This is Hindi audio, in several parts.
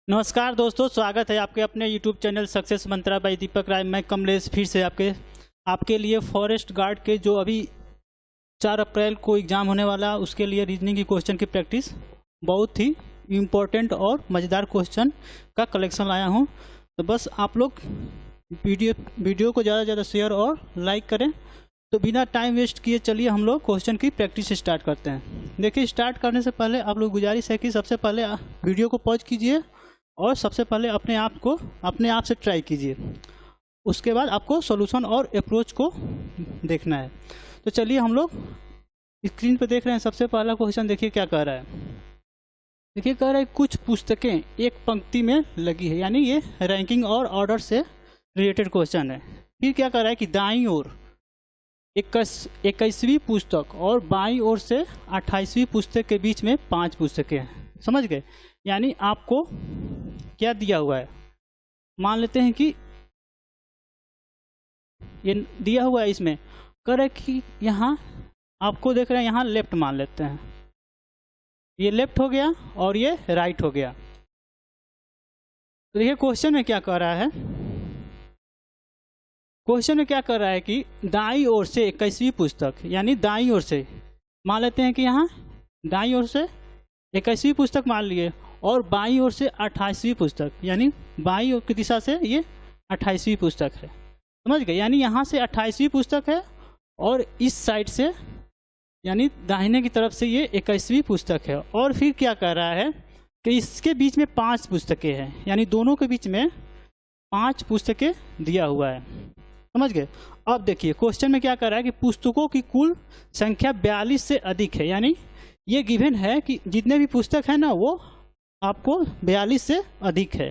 नमस्कार दोस्तों, स्वागत है आपके अपने यूट्यूब चैनल सक्सेस मंत्रा बाय दीपक राय। मैं कमलेश फिर से आपके लिए फॉरेस्ट गार्ड के जो अभी 4 अप्रैल को एग्ज़ाम होने वाला उसके लिए रीजनिंग की क्वेश्चन की प्रैक्टिस बहुत ही इम्पोर्टेंट और मज़ेदार क्वेश्चन का कलेक्शन लाया हूं। तो बस आप लोग वीडियो को ज़्यादा से ज़्यादा शेयर और लाइक करें। तो बिना टाइम वेस्ट किए चलिए हम लोग क्वेश्चन की प्रैक्टिस स्टार्ट करते हैं। देखिए, स्टार्ट करने से पहले आप लोग गुजारिश है कि सबसे पहले वीडियो को पॉज कीजिए और सबसे पहले अपने आप से ट्राई कीजिए। उसके बाद आपको सॉल्यूशन और अप्रोच को देखना है। तो चलिए हम लोग स्क्रीन पर देख रहे हैं। सबसे पहला क्वेश्चन देखिए क्या कह रहा है। देखिए कह रहा है कुछ पुस्तकें एक पंक्ति में लगी है, यानी ये रैंकिंग और ऑर्डर से रिलेटेड क्वेश्चन है। फिर क्या कह रहा है कि दाईं ओर 21वीं पुस्तक और बाईं ओर से 28वीं पुस्तक के बीच में 5 पुस्तकें हैं। समझ गए? यानी आपको क्या दिया हुआ है, मान लेते हैं कि ये दिया हुआ है, इसमें कह रहे कि यहाँ आपको देख रहे हैं, यहाँ लेफ्ट मान लेते हैं, ये लेफ्ट हो गया और ये राइट हो गया। तो देखिए क्वेश्चन में क्या कह रहा है। क्वेश्चन में क्या कर रहा है कि दाईं ओर से 21वीं पुस्तक, यानी दाईं ओर से मान लेते हैं कि यहाँ दाईं ओर से 21वीं पुस्तक मान लिए और बाईं ओर से 28वीं पुस्तक, यानी बाईं ओर की दिशा से ये 28वीं पुस्तक है। समझ गए? यानी यहाँ से 28वीं पुस्तक है और इस साइड से यानी दाहिने की तरफ से ये 21वीं पुस्तक है। और फिर क्या कह रहा है कि इसके बीच में 5 पुस्तकें हैं, यानी दोनों के बीच में 5 पुस्तकें दिया हुआ है। समझ गए? अब देखिए क्वेश्चन में क्या कर रहा है कि पुस्तकों की कुल संख्या 42 से अधिक है, यानी ये गिवन है कि जितने भी पुस्तक है ना वो आपको 42 से अधिक है।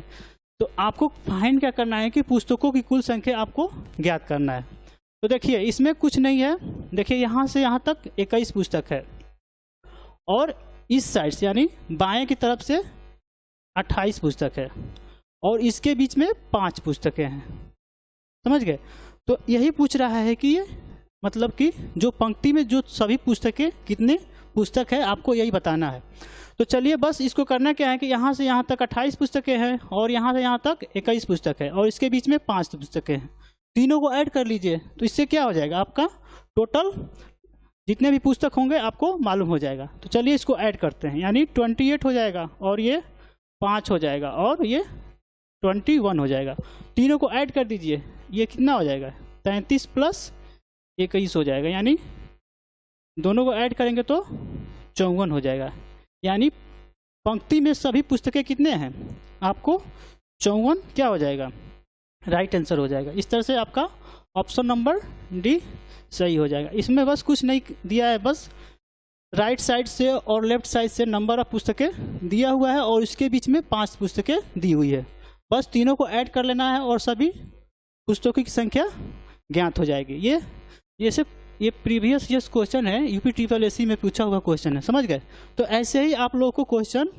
तो आपको फाइंड क्या करना है कि पुस्तकों की कुल संख्या आपको ज्ञात करना है। तो देखिए इसमें कुछ नहीं है। देखिए यहाँ से यहाँ तक 21 पुस्तक है और इस साइड से यानी बाएं की तरफ से 28 पुस्तक है और इसके बीच में 5 पुस्तकें हैं। समझ गए? तो यही पूछ रहा है कि ये मतलब कि जो पंक्ति में जो सभी पुस्तकें कितने पुस्तक है आपको यही बताना है। तो चलिए बस इसको करना क्या है कि यहाँ से यहाँ तक 28 पुस्तकें हैं और यहाँ से यहाँ तक 21 पुस्तक है और इसके बीच में 5 पुस्तकें हैं। तीनों को ऐड कर लीजिए तो इससे क्या हो जाएगा, आपका टोटल जितने भी पुस्तक होंगे आपको मालूम हो जाएगा। तो चलिए इसको ऐड करते हैं, यानी 28 हो जाएगा और ये 5 हो जाएगा और ये 21 हो जाएगा। तीनों को ऐड कर दीजिए, ये कितना हो जाएगा 33 प्लस 21 हो जाएगा, यानी दोनों को ऐड करेंगे तो 54 हो जाएगा। यानी पंक्ति में सभी पुस्तकें कितने हैं, आपको 54 क्या हो जाएगा, राइट आंसर हो जाएगा। इस तरह से आपका ऑप्शन नंबर डी सही हो जाएगा। इसमें बस कुछ नहीं दिया है, बस राइट साइड से और लेफ्ट साइड से नंबर ऑफ पुस्तकें दिया हुआ है और इसके बीच में 5 पुस्तकें दी हुई है। बस तीनों को ऐड कर लेना है और सभी पुस्तकों की संख्या ज्ञात हो जाएगी। ये प्रीवियस ईयर्स क्वेश्चन है, यूपी ट्रिपल एसी में पूछा हुआ क्वेश्चन है। समझ गए? तो ऐसे ही आप लोगों को क्वेश्चन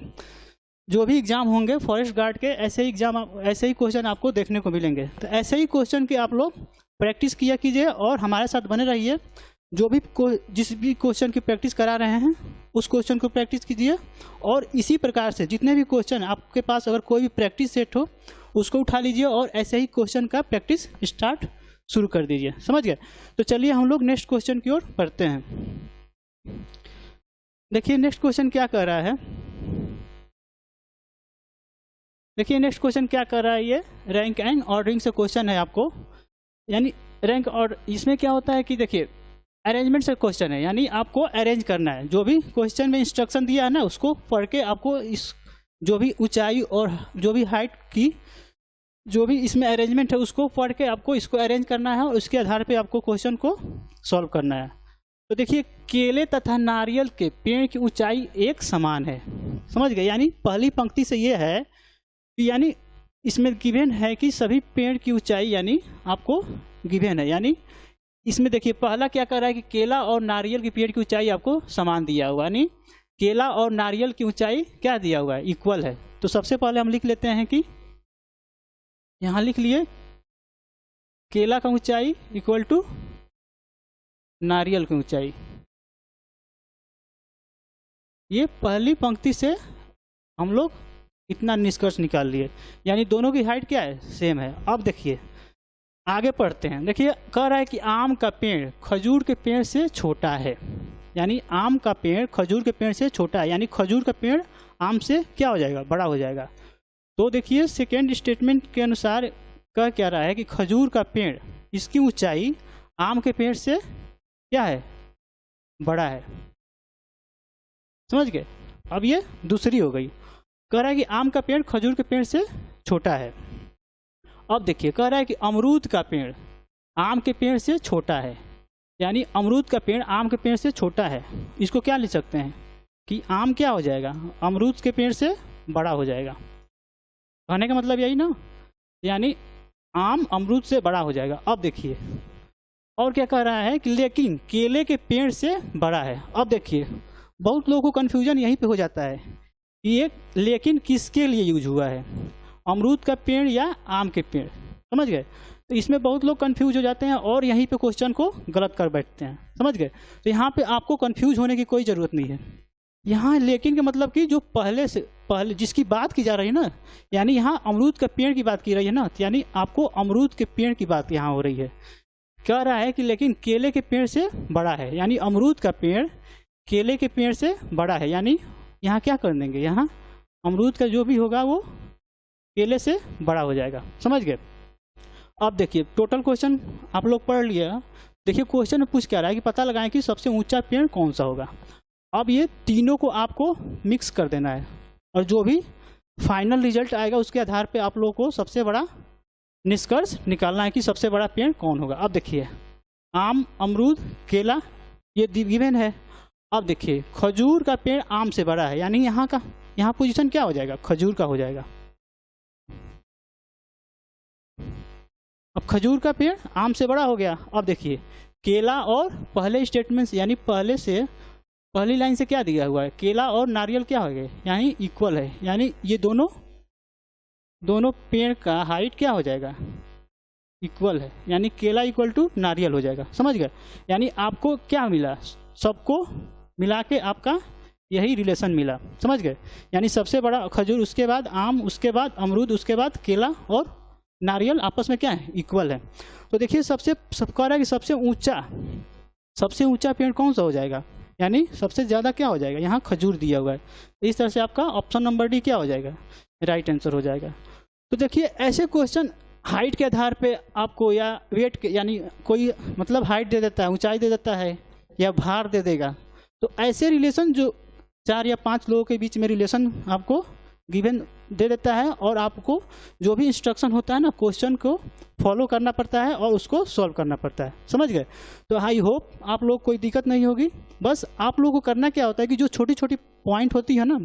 जो भी एग्जाम होंगे फॉरेस्ट गार्ड के, ऐसे ही क्वेश्चन आपको देखने को मिलेंगे। तो ऐसे ही क्वेश्चन की आप लोग प्रैक्टिस किया कीजिए और हमारे साथ बने रहिए। जो भी जिस भी क्वेश्चन की प्रैक्टिस करा रहे हैं उस क्वेश्चन को प्रैक्टिस कीजिए और इसी प्रकार से जितने भी क्वेश्चन आपके पास अगर कोई भी प्रैक्टिस सेट हो उसको उठा लीजिए और ऐसे ही क्वेश्चन का प्रैक्टिस स्टार्ट शुरू कर दीजिए। समझ गए? तो चलिए हम लोग नेक्स्ट क्वेश्चन की ओर बढ़ते हैं। देखिए नेक्स्ट क्वेश्चन क्या कह रहा है। देखिए नेक्स्ट क्वेश्चन क्या कर रहा है, ये रैंक एंड ऑर्डरिंग से क्वेश्चन है आपको। यानी रैंक और इसमें क्या होता है कि देखिए अरेंजमेंट से क्वेश्चन है, यानी आपको अरेंज करना है। जो भी क्वेश्चन में इंस्ट्रक्शन दिया है ना उसको पढ़ के आपको इस जो भी ऊंचाई और जो भी हाइट की जो भी इसमें अरेंजमेंट है उसको पढ़ के आपको इसको अरेंज करना है और उसके आधार पे आपको क्वेश्चन को सॉल्व करना है। तो देखिए केले तथा नारियल के पेड़ की ऊंचाई एक समान है। समझ गए? यानी पहली पंक्ति से ये है कि यानी इसमें गिवन है कि सभी पेड़ की ऊंचाई यानी आपको गिवन है। यानी इसमें देखिए पहला क्या कर रहा है कि केला और नारियल के पेड़ की ऊंचाई आपको समान दिया हुआ, यानी केला और नारियल की ऊंचाई क्या दिया हुआ है, इक्वल है। तो सबसे पहले हम लिख लेते हैं कि यहाँ लिख लिए केला का ऊंचाई इक्वल टू नारियल की ऊंचाई। ये पहली पंक्ति से हम लोग इतना निष्कर्ष निकाल लिए, यानी दोनों की हाइट क्या है, सेम है। अब देखिए आगे पढ़ते हैं। देखिए कह रहा है कि आम का पेड़ खजूर के पेड़ से छोटा है, यानी आम का पेड़ खजूर के पेड़ से छोटा है, यानी खजूर का पेड़ आम से क्या हो जाएगा, बड़ा हो जाएगा। तो देखिए सेकेंड स्टेटमेंट के अनुसार कह क्या रहा है कि खजूर का पेड़, इसकी ऊंचाई आम के पेड़ से क्या है, बड़ा है। समझ गए। अब ये दूसरी हो गई। कह रहा है कि आम का पेड़ खजूर के पेड़ से छोटा है। अब देखिए कह रहा है कि अमरूद का पेड़ आम के पेड़ से छोटा है, यानी अमरूद का पेड़ आम के पेड़ से छोटा है। इसको क्या लिख सकते हैं कि आम क्या हो जाएगा, अमरूद के पेड़ से बड़ा हो जाएगा। कहने का मतलब यही ना, यानी आम अमरूद से बड़ा हो जाएगा। अब देखिए और क्या कह रहा है कि लेकिन केले के पेड़ से बड़ा है। अब देखिए बहुत लोगों को कन्फ्यूजन यहीं पे हो जाता है कि ये लेकिन किसके लिए यूज हुआ है, अमरूद का पेड़ या आम के पेड़। समझ गए। तो इसमें बहुत लोग कंफ्यूज हो जाते हैं और यहीं पे क्वेश्चन को गलत कर बैठते हैं। समझ गए। तो यहाँ पे आपको कंफ्यूज होने की कोई ज़रूरत नहीं है। यहाँ लेकिन के मतलब कि जो पहले जिसकी बात की जा रही है ना, यानी यहाँ अमरूद का पेड़ की बात की रही है ना, यानी आपको अमरूद के पेड़ की बात यहाँ हो रही है। कह रहा है कि लेकिन केले के पेड़ से बड़ा है, यानी अमरूद का पेड़ केले के पेड़ से बड़ा है, यानी यहाँ क्या कर देंगे, यहाँ अमरूद का जो भी होगा वो केले से बड़ा हो जाएगा। समझ गए। अब देखिए टोटल क्वेश्चन आप लोग पढ़ लिया। देखिए क्वेश्चन में पूछ क्या रहा है कि पता लगाएं कि सबसे ऊंचा पेड़ कौन सा होगा। अब ये तीनों को आपको मिक्स कर देना है और जो भी फाइनल रिजल्ट आएगा उसके आधार पे आप लोगों को सबसे बड़ा निष्कर्ष निकालना है कि सबसे बड़ा पेड़ कौन होगा। अब देखिए आम, अमरूद, केला ये गिवन है। अब देखिए खजूर का पेड़ आम से बड़ा है, यानी यहाँ पोजीशन क्या हो जाएगा, खजूर का हो जाएगा। अब खजूर का पेड़ आम से बड़ा हो गया। अब देखिए केला और पहले स्टेटमेंट यानी पहली लाइन से क्या दिया हुआ है, केला और नारियल क्या हो गए, यानी इक्वल है, यानी ये दोनों पेड़ का हाइट क्या हो जाएगा, इक्वल है, यानी केला इक्वल टू नारियल हो जाएगा। समझ गए। यानी आपको क्या मिला, सबको मिला के आपका यही रिलेशन मिला। समझ गए। यानी सबसे बड़ा खजूर, उसके बाद आम, उसके बाद अमरूद, उसके बाद केला और नारियल आपस में क्या है, इक्वल है। तो देखिए सब कह रहा है कि सबसे ऊंचा पेड़ कौन सा हो जाएगा, यानी सबसे ज़्यादा क्या हो जाएगा, यहाँ खजूर दिया हुआ है। इस तरह से आपका ऑप्शन नंबर डी क्या हो जाएगा, राइट आंसर हो जाएगा। तो देखिए ऐसे क्वेश्चन हाइट के आधार पे आपको या वेट के, यानी कोई मतलब हाइट दे देता है, ऊंचाई दे देता है या भार दे देगा। तो ऐसे रिलेशन जो 4 या 5 लोगों के बीच में रिलेशन आपको गिवन दे देता है और आपको जो भी इंस्ट्रक्शन होता है ना, क्वेश्चन को फॉलो करना पड़ता है और उसको सॉल्व करना पड़ता है। समझ गए। तो आई होप आप लोग कोई दिक्कत नहीं होगी। बस आप लोगों को करना क्या होता है कि जो छोटी छोटी पॉइंट होती है ना,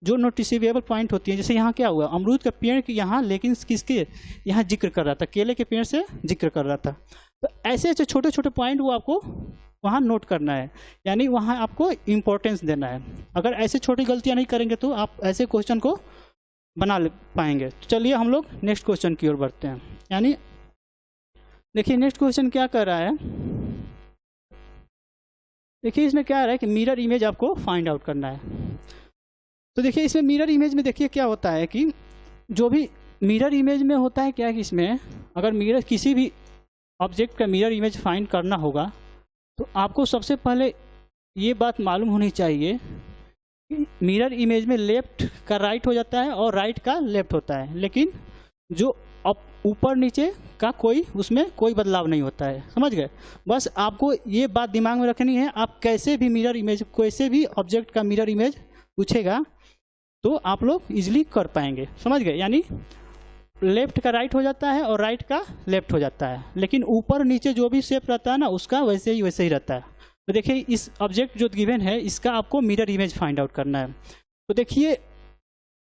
जो नोटिसेबल पॉइंट होती है, जैसे यहाँ क्या हुआ, अमरूद का पेड़ की यहाँ लेकिन किसके यहाँ जिक्र कर रहा था, केले के पेड़ से जिक्र कर रहा था। तो ऐसे ऐसे छोटे छोटे पॉइंट वो आपको वहाँ नोट करना है, यानी वहाँ आपको इम्पोर्टेंस देना है। अगर ऐसे छोटी गलतियाँ नहीं करेंगे तो आप ऐसे क्वेश्चन को बना पाएंगे। तो चलिए हम लोग नेक्स्ट क्वेश्चन की ओर बढ़ते हैं। यानी देखिए नेक्स्ट क्वेश्चन क्या कर रहा है, देखिए इसमें क्या आ रहा है कि मिरर इमेज आपको फाइंड आउट करना है। तो देखिए इसमें मिरर इमेज में देखिए क्या होता है कि जो भी मिरर इमेज में होता है क्या है कि इसमें अगर मिरर किसी भी ऑब्जेक्ट का मिरर इमेज फाइंड करना होगा तो आपको सबसे पहले ये बात मालूम होनी चाहिए कि मिरर इमेज में लेफ्ट का राइट हो जाता है और राइट का लेफ्ट होता है, लेकिन जो ऊपर नीचे का उसमें कोई बदलाव नहीं होता है। समझ गए। बस आपको ये बात दिमाग में रखनी है, आप कैसे भी मिरर इमेज, कैसे भी ऑब्जेक्ट का मिरर इमेज पूछेगा तो आप लोग इजीली कर पाएंगे। समझ गए। यानी लेफ्ट का राइट हो जाता है और राइट का लेफ्ट हो जाता है, लेकिन ऊपर नीचे जो भी शेप रहता है ना उसका वैसे ही रहता है। तो देखिए इस ऑब्जेक्ट जो गिवन है इसका आपको मिरर इमेज फाइंड आउट करना है। तो देखिए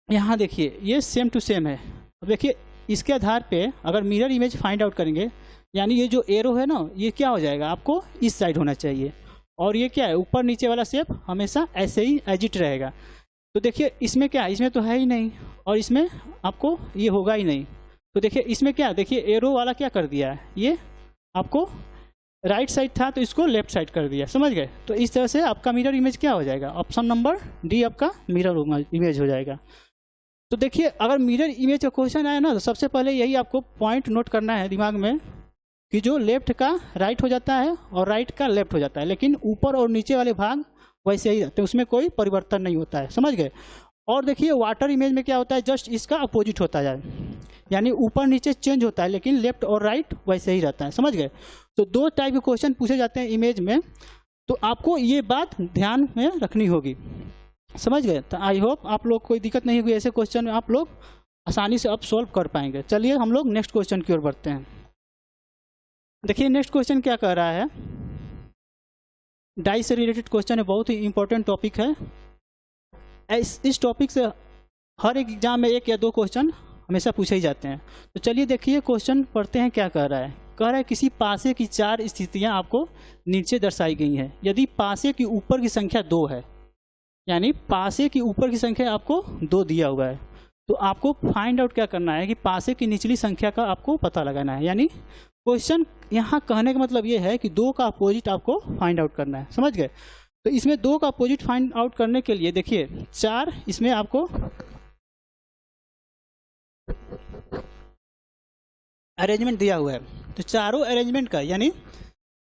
यहाँ देखिए ये सेम टू सेम है। अब देखिए इसके आधार पे अगर मिरर इमेज फाइंड आउट करेंगे, यानी ये जो एरो है ना ये क्या हो जाएगा, आपको इस साइड होना चाहिए, और ये क्या है ऊपर नीचे वाला शेप हमेशा ऐसे ही एज इट रहेगा। तो देखिए इसमें क्या है, इसमें तो है ही नहीं और इसमें आपको ये होगा ही नहीं। तो देखिए इसमें क्या, देखिए एरो वाला क्या कर दिया है, ये आपको राइट साइड था तो इसको लेफ्ट साइड कर दिया। समझ गए। तो इस तरह से आपका मिरर इमेज क्या हो जाएगा, ऑप्शन नंबर डी आपका मिरर इमेज हो जाएगा। तो देखिए अगर मिरर इमेज का क्वेश्चन आया ना तो सबसे पहले यही आपको पॉइंट नोट करना है दिमाग में कि जो लेफ्ट का राइट हो जाता है और राइट का लेफ्ट हो जाता है, लेकिन ऊपर और नीचे वाले भाग वैसे ही रहते हैं, उसमें कोई परिवर्तन नहीं होता है, समझ गए। और देखिए वाटर इमेज में क्या होता है, जस्ट इसका अपोजिट होता है, यानी ऊपर नीचे चेंज होता है लेकिन लेफ्ट और राइट वैसे ही रहता है, समझ गए। तो दो टाइप के क्वेश्चन पूछे जाते हैं इमेज में, तो आपको ये बात ध्यान में रखनी होगी, समझ गए। तो आई होप आप लोग कोई दिक्कत नहीं होगी, ऐसे क्वेश्चन आप लोग आसानी से अब सॉल्व कर पाएंगे। चलिए हम लोग नेक्स्ट क्वेश्चन की ओर बढ़ते हैं। देखिए नेक्स्ट क्वेश्चन क्या कह रहा है, डाइस से रिलेटेड क्वेश्चन है, बहुत ही इंपॉर्टेंट टॉपिक है। इस टॉपिक से हर एक एग्जाम में 1 या 2 क्वेश्चन हमेशा पूछे ही जाते हैं। तो चलिए देखिए क्वेश्चन पढ़ते हैं क्या कह रहा है। कह रहा है किसी पासे की 4 स्थितियां आपको नीचे दर्शाई गई हैं। यदि पासे की ऊपर की संख्या 2 है, यानी पासे की ऊपर की संख्या आपको 2 दिया हुआ है, तो आपको फाइंड आउट क्या करना है कि पासे की निचली संख्या का आपको पता लगाना है। यानी क्वेश्चन यहाँ कहने का मतलब ये है कि 2 का अपोजिट आपको फाइंड आउट करना है, समझ गए। तो इसमें 2 का अपोजिट फाइंड आउट करने के लिए देखिए 4 इसमें आपको अरेंजमेंट दिया हुआ है, तो चारों अरेंजमेंट का यानी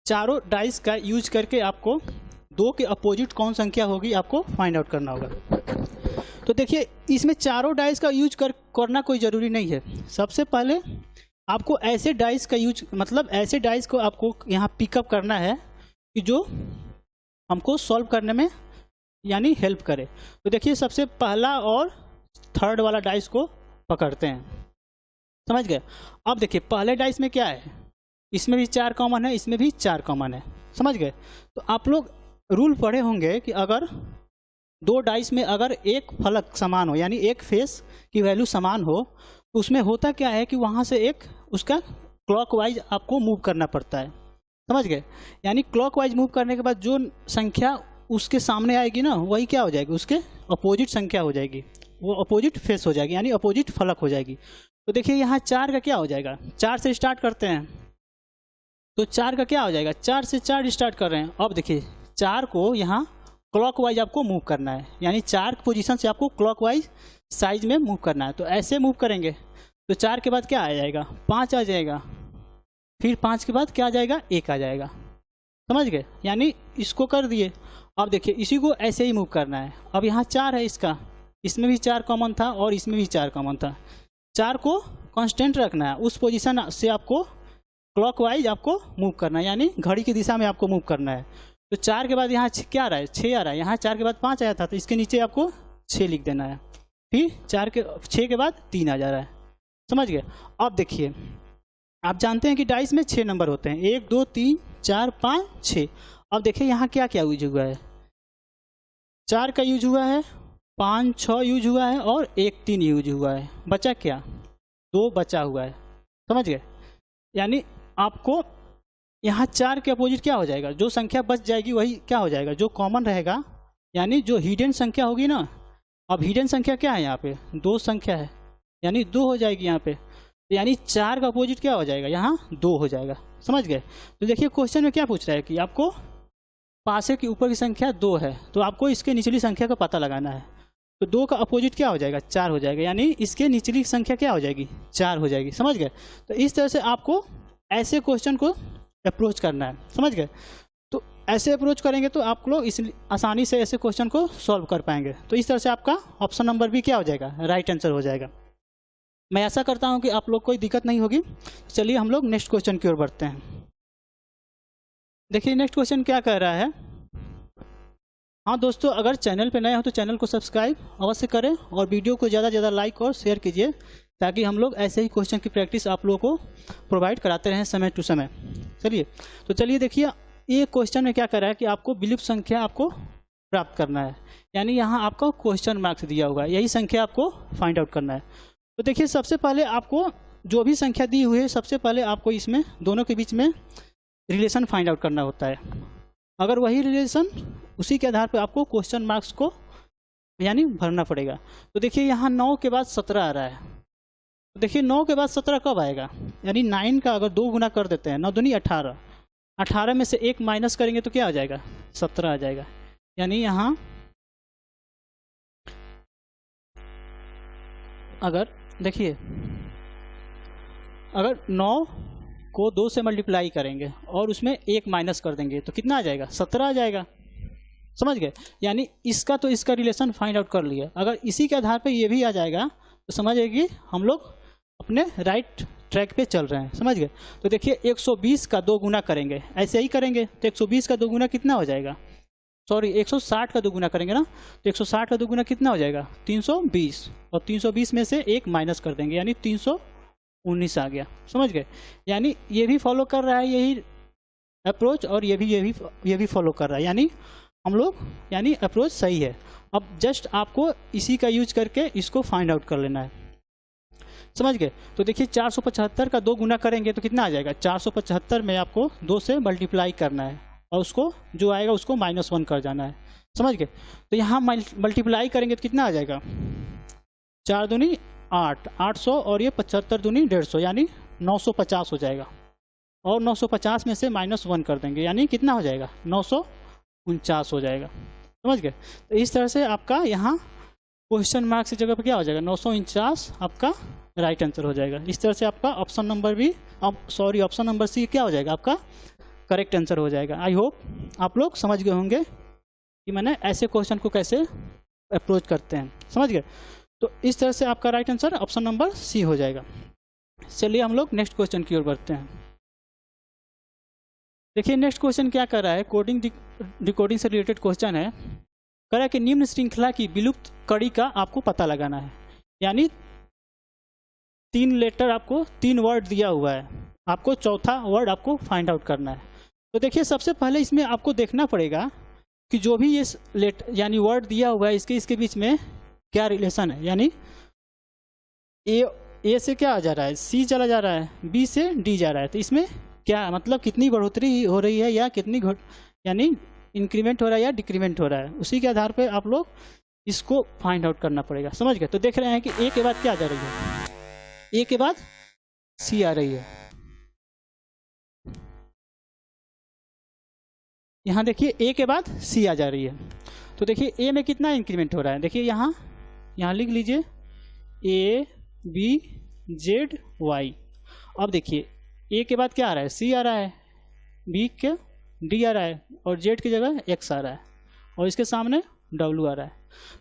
चारों डाइस का यूज करके आपको 2 के अपोजिट कौन संख्या होगी आपको फाइंड आउट करना होगा। तो देखिए इसमें चारों डाइस का यूज करना कोई ज़रूरी नहीं है। सबसे पहले आपको ऐसे डाइस का यूज मतलब ऐसे डाइस को आपको यहाँ पिकअप करना है कि जो हमको सॉल्व करने में यानी हेल्प करे। तो देखिए सबसे पहला और थर्ड वाला डाइस को पकड़ते हैं, समझ गए। अब देखिए पहले डाइस में क्या है, इसमें भी 4 कॉमन है, इसमें भी 4 कॉमन है, समझ गए। तो आप लोग रूल पढ़े होंगे कि अगर 2 डाइस में अगर एक फलक समान हो यानी एक फेस की वैल्यू समान हो, तो उसमें होता क्या है कि वहाँ से एक उसका क्लॉकवाइज आपको मूव करना पड़ता है, समझ गए। यानी क्लॉकवाइज मूव करने के बाद जो संख्या उसके सामने आएगी ना, वही क्या हो जाएगी, उसके अपोजिट संख्या हो जाएगी, वो अपोजिट फेस हो जाएगी यानी अपोजिट फलक हो जाएगी। तो देखिए यहाँ 4 का क्या हो जाएगा, 4 से स्टार्ट करते हैं, तो 4 का क्या हो जाएगा, 4 से 4 स्टार्ट कर रहे हैं। अब देखिए 4 को यहाँ क्लॉकवाइज आपको मूव करना है, यानी 4 पोजीशन से आपको क्लॉकवाइज साइज में मूव करना है। तो ऐसे मूव करेंगे तो 4 के बाद क्या आ जाएगा, 5 आ जाएगा, फिर 5 के बाद क्या आ जाएगा, 1 आ जाएगा, समझ गए। यानी इसको कर दिए। अब देखिए इसी को ऐसे ही मूव करना है। अब यहाँ 4 है, इसका इसमें भी 4 कॉमन था और इसमें भी 4 कॉमन था। 4 को कांस्टेंट रखना है, उस पोजीशन से आपको क्लॉकवाइज आपको मूव करना है, यानी घड़ी की दिशा में आपको मूव करना है। तो 4 के बाद यहाँ क्या आ रहा है, 6 आ रहा है। यहाँ 4 के बाद 5 आया था, तो इसके नीचे आपको 6 लिख देना है। फिर 6 के बाद 3 आ जा रहा है, समझ गए। अब देखिए आप जानते हैं कि डाइस में 6 नंबर होते हैं, 1 2 3 4 5 6। अब देखिए यहाँ क्या क्या यूज हुआ है, 4 का यूज हुआ है, 5 6 यूज हुआ है और 1 3 यूज हुआ है। बचा क्या, 2 बचा हुआ है, समझ गए। यानी आपको यहाँ 4 के अपोजिट क्या हो जाएगा, जो संख्या बच जाएगी वही क्या हो जाएगा, जो कॉमन रहेगा, यानी जो हिडन संख्या होगी ना। अब हिडन संख्या क्या है, यहाँ पे 2 संख्या है, यानी 2 हो जाएगी यहाँ पे। यानी 4 का अपोजिट क्या हो जाएगा, यहाँ 2 हो जाएगा, समझ गए। तो देखिए क्वेश्चन में क्या पूछ रहा है कि आपको पासे के ऊपर की संख्या 2 है, तो आपको इसके निचली संख्या का पता लगाना है। तो 2 का अपोजिट क्या हो जाएगा, 4 हो जाएगा, यानी इसके निचली संख्या क्या हो जाएगी, 4 हो जाएगी, समझ गए। तो इस तरह से आपको ऐसे क्वेश्चन को अप्रोच करना है, समझ गए। तो ऐसे अप्रोच करेंगे तो आप लोग इस आसानी से ऐसे क्वेश्चन को सॉल्व कर पाएंगे। तो इस तरह से आपका ऑप्शन नंबर भी क्या हो जाएगा, राइट आंसर हो जाएगा। मैं ऐसा करता हूं कि आप लोग कोई दिक्कत नहीं होगी। चलिए हम लोग नेक्स्ट क्वेश्चन की ओर बढ़ते हैं। देखिए नेक्स्ट क्वेश्चन क्या कह रहा है। हाँ दोस्तों, अगर चैनल पे नए हो तो चैनल को सब्सक्राइब अवश्य करें और वीडियो को ज़्यादा से ज़्यादा लाइक और शेयर कीजिए, ताकि हम लोग ऐसे ही क्वेश्चन की प्रैक्टिस आप लोगों को प्रोवाइड कराते रहें समय टू समय। चलिए देखिए ये क्वेश्चन में क्या कर रहा है कि आपको विलुप्त संख्या आपको प्राप्त करना है, यानी यहाँ आपको क्वेश्चन मार्क्स दिया होगा, यही संख्या आपको फाइंड आउट करना है। तो देखिए सबसे पहले आपको जो भी संख्या दी हुई है, सबसे पहले आपको इसमें दोनों के बीच में रिलेशन फाइंड आउट करना होता है। अगर वही रिलेशन, उसी के आधार पर आपको क्वेश्चन मार्क्स को यानी भरना पड़ेगा। तो देखिए यहाँ 9 के बाद 17 आ रहा है। तो देखिए 9 के बाद 17 कब आएगा, यानी 9 का अगर 2 गुना कर देते हैं, 9 दूनी 18, 18 में से 1 माइनस करेंगे तो क्या आ जाएगा, 17 आ जाएगा। यानी यहाँ अगर देखिए, अगर 9 को 2 से मल्टीप्लाई करेंगे और उसमें 1 माइनस कर देंगे तो कितना आ जाएगा, 17 आ जाएगा। समझ गए, यानी इसका तो इसका रिलेशन फाइंड आउट कर लिया। अगर इसी के आधार पे ये भी आ जाएगा तो समझिए कि हम लोग अपने राइट ट्रैक पे चल रहे हैं। समझ गए, तो देखिए 120 का 2 गुना करेंगे, ऐसे ही करेंगे तो 120 का 2 गुना कितना हो जाएगा, सॉरी 160 का 2 गुना करेंगे ना, तो 160 का 2 गुना कितना हो जाएगा, 320, और 320 में से 1 माइनस कर देंगे यानी 319 आ गया। समझ गए, यानी ये भी फॉलो कर रहा है यही अप्रोच, और ये भी फॉलो कर रहा है, यानी हम लोग यानी अप्रोच सही है। अब जस्ट आपको इसी का यूज करके इसको फाइंड आउट कर लेना है। समझ गए, तो देखिए 475 का 2 गुना करेंगे तो कितना आ जाएगा, 475 में आपको 2 से मल्टीप्लाई करना है और उसको जो आएगा उसको -1 कर जाना है। समझ गए, तो यहाँ मल्टीप्लाई करेंगे तो कितना आ जाएगा, 4 दूनी 8, 800 और ये 75 दूनी 150 यानी 950 हो जाएगा, और 950 में से -1 कर देंगे यानी कितना हो जाएगा, 949 हो जाएगा। समझ गए, तो इस तरह से आपका यहाँ क्वेश्चन मार्क की जगह पर क्या हो जाएगा, 949 आपका राइट आंसर हो जाएगा। इस तरह से आपका ऑप्शन नंबर भी, ऑप्शन नंबर सी क्या हो जाएगा, आपका करेक्ट आंसर हो जाएगा। आई होप आप लोग समझ गए होंगे कि मैंने ऐसे क्वेश्चन को कैसे अप्रोच करते हैं। समझ गए, तो इस तरह से आपका right answer option number C हो जाएगा। चलिए हम लोग नेक्स्ट क्वेश्चन की ओर बढ़ते हैं। देखिए नेक्स्ट क्वेश्चन क्या कर रहा है, कोडिंग डिकोडिंग से रिलेटेड क्वेश्चन है। कह रहा है कि निम्न श्रृंखला की विलुप्त कड़ी का आपको पता लगाना है, यानी 3 लेटर आपको 3 वर्ड दिया हुआ है, आपको चौथा वर्ड आपको फाइंड आउट करना है। तो देखिए सबसे पहले इसमें आपको देखना पड़ेगा कि जो भी ये लेटर यानी वर्ड दिया हुआ है इसके बीच में क्या रिलेशन है, यानी ए से क्या आ जा रहा है, सी चला जा रहा है, बी से डी जा रहा है, तो इसमें क्या मतलब कितनी बढ़ोतरी हो रही है या कितनी यानी इंक्रीमेंट हो रहा है या डिक्रीमेंट हो रहा है, उसी के आधार पे आप लोग इसको फाइंड आउट करना पड़ेगा। समझ गए, तो देख रहे हैं कि ए के बाद क्या आ जा रही है, ए के बाद सी आ रही है। यहाँ देखिए ए के बाद सी आ जा रही है, तो देखिए ए में कितना इंक्रीमेंट हो रहा है, देखिए यहाँ लिख लीजिए ए बी जेड वाई। अब देखिए ए के बाद क्या आ रहा है, सी आ रहा है, बी के डी आ रहा है, और जेड की जगह एक्स आ रहा है, और इसके सामने डब्ल्यू आ रहा है।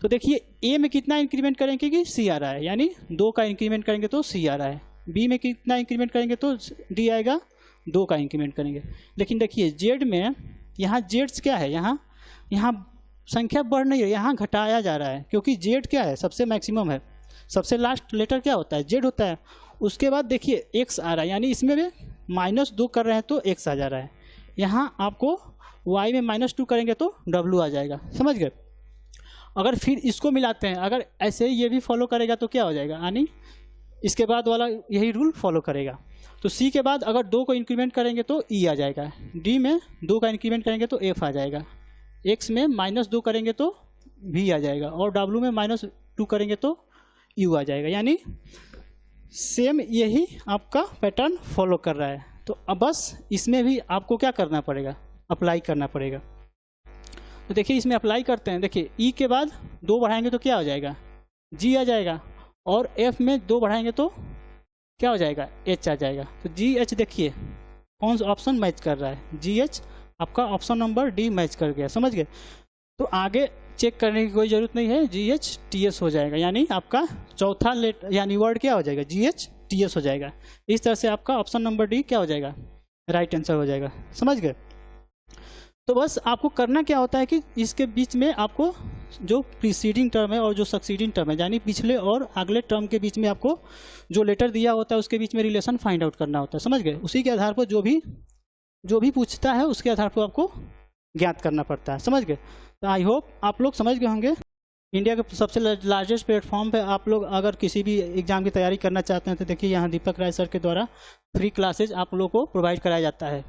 तो देखिए ए में कितना इंक्रीमेंट करेंगे कि सी आ रहा है, यानी 2 का इंक्रीमेंट करेंगे तो सी आ रहा है। बी में कितना इंक्रीमेंट करेंगे तो डी आएगा, 2 का इंक्रीमेंट करेंगे। लेकिन देखिए जेड में यहाँ जेड्स क्या है, यहाँ संख्या बढ़ नहीं है, यहाँ घटाया जा रहा है, क्योंकि जेड क्या है, सबसे मैक्सिमम है, सबसे लास्ट लेटर क्या होता है, जेड होता है। उसके बाद देखिए एक्स आ रहा है, यानी इसमें भी -2 कर रहे हैं तो एक्स आ जा रहा है। यहाँ आपको वाई में -2 करेंगे तो डब्ल्यू आ जाएगा। समझ गए, अगर फिर इसको मिलाते हैं, अगर ऐसे ही ये भी फॉलो करेगा तो क्या हो जाएगा, यानी इसके बाद वाला यही रूल फॉलो करेगा। तो सी के बाद अगर 2 को इंक्रीमेंट करेंगे तो ई आ जाएगा, डी में 2 का इंक्रीमेंट करेंगे तो एफ आ जाएगा, एक्स में -2 करेंगे तो वी आ जाएगा, और डब्ल्यू में -2 करेंगे तो यू आ जाएगा। यानी सेम यही आपका पैटर्न फॉलो कर रहा है। तो अब बस इसमें भी आपको क्या करना पड़ेगा, अप्लाई करना पड़ेगा। तो देखिए इसमें अप्लाई करते हैं, देखिए ई के बाद 2 बढ़ाएंगे तो क्या हो जाएगा, जी आ जाएगा, और एफ में 2 बढ़ाएंगे तो क्या हो जाएगा, एच आ जाएगा। तो जी एच देखिए कौन सा ऑप्शन मैच कर रहा है, जी एच आपका ऑप्शन नंबर डी मैच कर गया। समझ गए, तो आगे चेक करने की कोई ज़रूरत नहीं है, जी एच टी एस हो जाएगा, यानी आपका चौथा यानी वर्ड क्या हो जाएगा, जी एच टी एस हो जाएगा। इस तरह से आपका ऑप्शन नंबर डी क्या हो जाएगा, राइट आंसर हो जाएगा। समझ गए, तो बस आपको करना क्या होता है कि इसके बीच में आपको जो प्रीसीडिंग टर्म है और जो सक्सीडिंग टर्म है, यानी पिछले और अगले टर्म के बीच में आपको जो लेटर दिया होता है उसके बीच में रिलेशन फाइंड आउट करना होता है। समझ गए, उसी के आधार पर जो भी पूछता है उसके आधार पर आपको ज्ञात करना पड़ता है। समझ गए, तो आई होप आप लोग समझ गए होंगे। इंडिया के सबसे लार्जेस्ट प्लेटफॉर्म पे आप लोग अगर किसी भी एग्ज़ाम की तैयारी करना चाहते हैं तो देखिए यहाँ दीपक राय सर के द्वारा फ्री क्लासेज आप लोगों को प्रोवाइड कराया जाता है,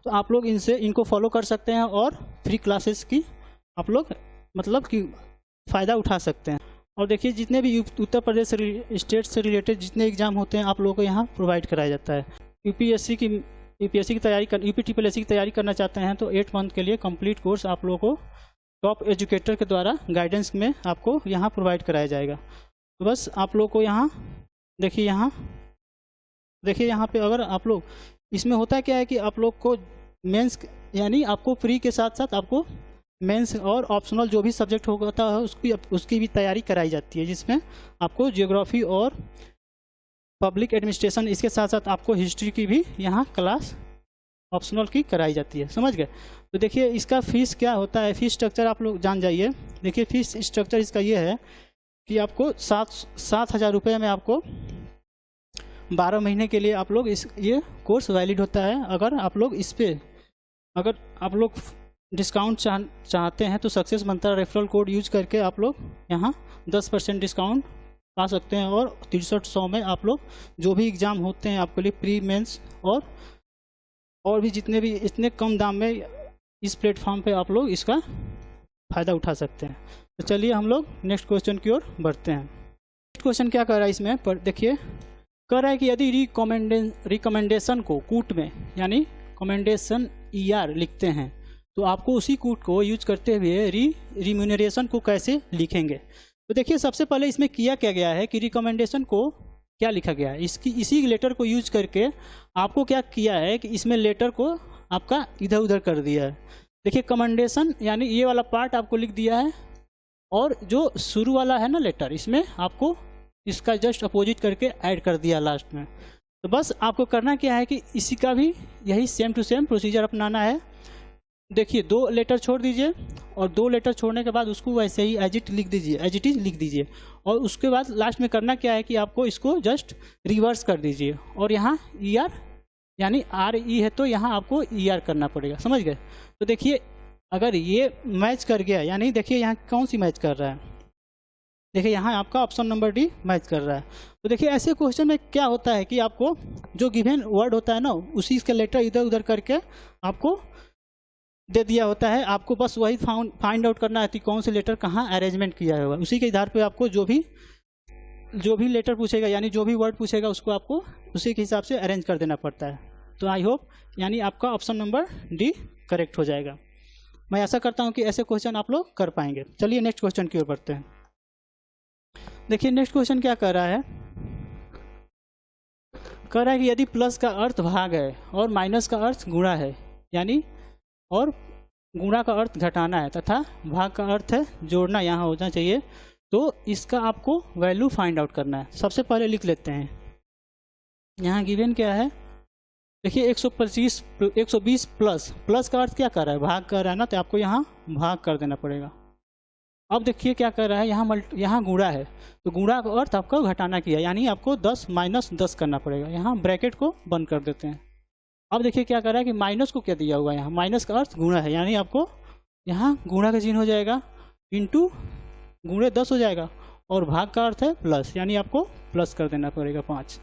तो आप लोग इनको फॉलो कर सकते हैं और फ्री क्लासेस की आप लोग मतलब कि फ़ायदा उठा सकते हैं। और देखिए जितने भी उत्तर प्रदेश स्टेट से रिलेटेड जितने एग्ज़ाम होते हैं आप लोगों को यहाँ प्रोवाइड कराया जाता है। यूपीएससी की तैयारी यूपीटीपीएससी की तैयारी करना चाहते हैं तो 8 मंथ के लिए कंप्लीट कोर्स आप लोगों को टॉप एजुकेटर के द्वारा गाइडेंस में आपको यहाँ प्रोवाइड कराया जाएगा। तो बस आप लोग को यहाँ देखिए, यहाँ पे अगर आप लोग, इसमें होता है क्या है कि आप लोग को मेंस यानी आपको प्री के साथ साथ आपको मेंस और ऑप्शनल जो भी सब्जेक्ट होता है उसकी भी तैयारी कराई जाती है, जिसमें आपको जियोग्राफी और पब्लिक एडमिनिस्ट्रेशन, इसके साथ साथ आपको हिस्ट्री की भी यहाँ क्लास ऑप्शनल की कराई जाती है। समझ गए? तो देखिए इसका फीस क्या होता है, फीस स्ट्रक्चर आप लोग जान जाइए। देखिए फीस स्ट्रक्चर इसका ये है कि आपको 7,000 रुपये में आपको 12 महीने के लिए आप लोग ये कोर्स वैलिड होता है। अगर आप लोग अगर आप लोग डिस्काउंट चाहते हैं तो सक्सेस मंत्रा रेफरल कोड यूज करके आप लोग यहाँ 10% डिस्काउंट पा सकते हैं, और 6300 में आप लोग जो भी एग्ज़ाम होते हैं आपके लिए प्री मेंस और भी जितने भी इतने कम दाम में इस प्लेटफॉर्म पे आप लोग इसका फ़ायदा उठा सकते हैं। तो चलिए हम लोग नेक्स्ट क्वेश्चन की ओर बढ़ते हैं। नेक्स्ट क्वेश्चन क्या कर रहा है इसमें, पर देखिए कह रहा है कि यदि रिकमेंडेशन को कूट में यानी कमेंडेशन ER लिखते हैं तो आपको उसी कूट को यूज करते हुए रिम्यूनरेशन को कैसे लिखेंगे। तो देखिए सबसे पहले इसमें किया क्या गया है कि रिकमेंडेशन को क्या लिखा गया है, इसी लेटर को यूज करके आपको क्या किया है कि इसमें लेटर को आपका इधर उधर कर दिया है। देखिए कमेंडेशन यानी ये वाला पार्ट आपको लिख दिया है, और जो शुरू वाला है ना लेटर, इसमें आपको इसका जस्ट अपोजिट करके ऐड कर दिया लास्ट में। तो बस आपको करना क्या है कि इसी का भी यही सेम टू सेम प्रोसीजर अपनाना है। देखिए 2 लेटर छोड़ दीजिए, और 2 लेटर छोड़ने के बाद उसको वैसे ही एज इट लिख दीजिए, और उसके बाद लास्ट में करना क्या है कि आपको इसको जस्ट रिवर्स कर दीजिए, और यहाँ ER यानी RE है तो यहाँ आपको ER करना पड़ेगा। समझ गए? तो देखिए अगर ये मैच कर गया, यानी देखिए यहाँ कौन सी मैच कर रहा है, देखिए यहाँ आपका ऑप्शन नंबर D मैच कर रहा है। तो देखिए ऐसे क्वेश्चन में क्या होता है कि आपको जो गिवन वर्ड होता है ना, उसी का लेटर इधर उधर करके आपको दे दिया होता है। आपको बस वही फाइंड आउट करना है कि कौन से लेटर कहाँ अरेंजमेंट किया होगा। उसी के आधार पे आपको जो भी लेटर पूछेगा यानी जो भी वर्ड पूछेगा उसको आपको उसी के हिसाब से अरेंज कर देना पड़ता है। तो आई होप यानी आपका ऑप्शन नंबर D करेक्ट हो जाएगा। मैं आशा करता हूँ कि ऐसे क्वेश्चन आप लोग कर पाएंगे। चलिए नेक्स्ट क्वेश्चन की ओर बढ़ते हैं। देखिए नेक्स्ट क्वेश्चन क्या कर रहा है, कह रहा है कि यदि प्लस का अर्थ भाग है और माइनस का अर्थ गुणा है, यानी और गुणा का अर्थ घटाना है तथा भाग का अर्थ है जोड़ना यहाँ होना चाहिए, तो इसका आपको वैल्यू फाइंड आउट करना है। सबसे पहले लिख लेते हैं, यहाँ गिवन क्या है, देखिए 120 प्लस का अर्थ क्या कर रहा है, भाग कर रहा है ना, तो आपको यहाँ भाग कर देना पड़ेगा। अब देखिए क्या कर रहा है, यहाँ गुणा है, तो गुणा का अर्थ आपको घटाना किया, यानी आपको 10 माइनस 10 करना पड़ेगा। यहाँ ब्रैकेट को बंद कर देते हैं। अब देखिए क्या कर रहा है कि माइनस को क्या दिया हुआ है, यहाँ माइनस का अर्थ गुणा है, यानी आपको यहाँ गुणा का चिन्ह हो जाएगा, इंटू गुणे 10 हो जाएगा, और भाग का अर्थ है प्लस, यानी आपको प्लस कर देना पड़ेगा 5।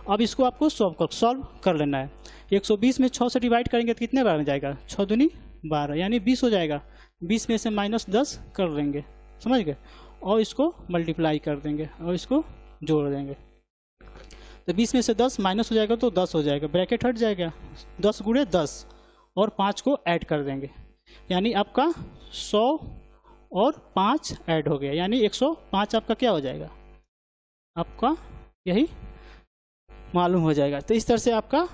अब इसको आपको सॉल्व कर लेना है। 120 में 6 से डिवाइड करेंगे तो कितने बार में जाएगा, 6 दूनी 12, यानी 20 हो जाएगा। 20 में से माइनस 10 कर देंगे, समझ गए, और इसको मल्टीप्लाई कर देंगे और इसको जोड़ देंगे। तो 20 में से 10 माइनस हो जाएगा तो 10 हो जाएगा, ब्रैकेट हट जाएगा, 10 गुणे 10 और 5 को ऐड कर देंगे, यानी आपका 100 और 5 ऐड हो गया, यानी 105 आपका क्या हो जाएगा, आपका यही मालूम हो जाएगा। तो इस तरह से आपका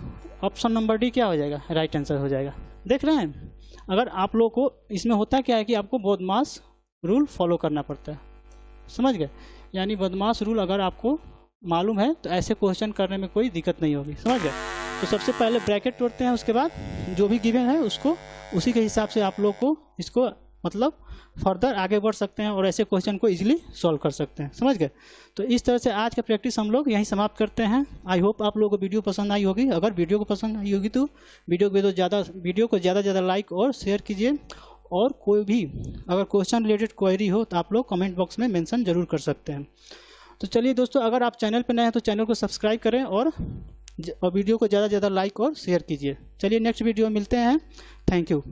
ऑप्शन नंबर D क्या हो जाएगा, राइट आंसर हो जाएगा। देख रहे हैं, अगर आप लोग को इसमें होता क्या है कि आपको बदमाश रूल फॉलो करना पड़ता है, समझ गए, यानी बदमाश रूल अगर आपको मालूम है तो ऐसे क्वेश्चन करने में कोई दिक्कत नहीं होगी, समझ गए। तो सबसे पहले ब्रैकेट तोड़ते हैं, उसके बाद जो भी गिवन है उसको उसी के हिसाब से आप लोग को इसको मतलब फर्दर आगे बढ़ सकते हैं और ऐसे क्वेश्चन को इजीली सॉल्व कर सकते हैं, समझ गए। तो इस तरह से आज का प्रैक्टिस हम लोग यहीं समाप्त करते हैं। आई होप आप लोगों को वीडियो पसंद आई होगी। अगर वीडियो को पसंद आई होगी तो वीडियो को ज़्यादा से ज़्यादा लाइक और शेयर कीजिए, और कोई भी अगर क्वेश्चन रिलेटेड क्वेरी हो तो आप लोग कमेंट बॉक्स में मेंशन जरूर कर सकते हैं। तो चलिए दोस्तों, अगर आप चैनल पर नए हैं तो चैनल को सब्सक्राइब करें और वीडियो को ज़्यादा से ज़्यादा लाइक और शेयर कीजिए। चलिए नेक्स्ट वीडियो में मिलते हैं। Thank you.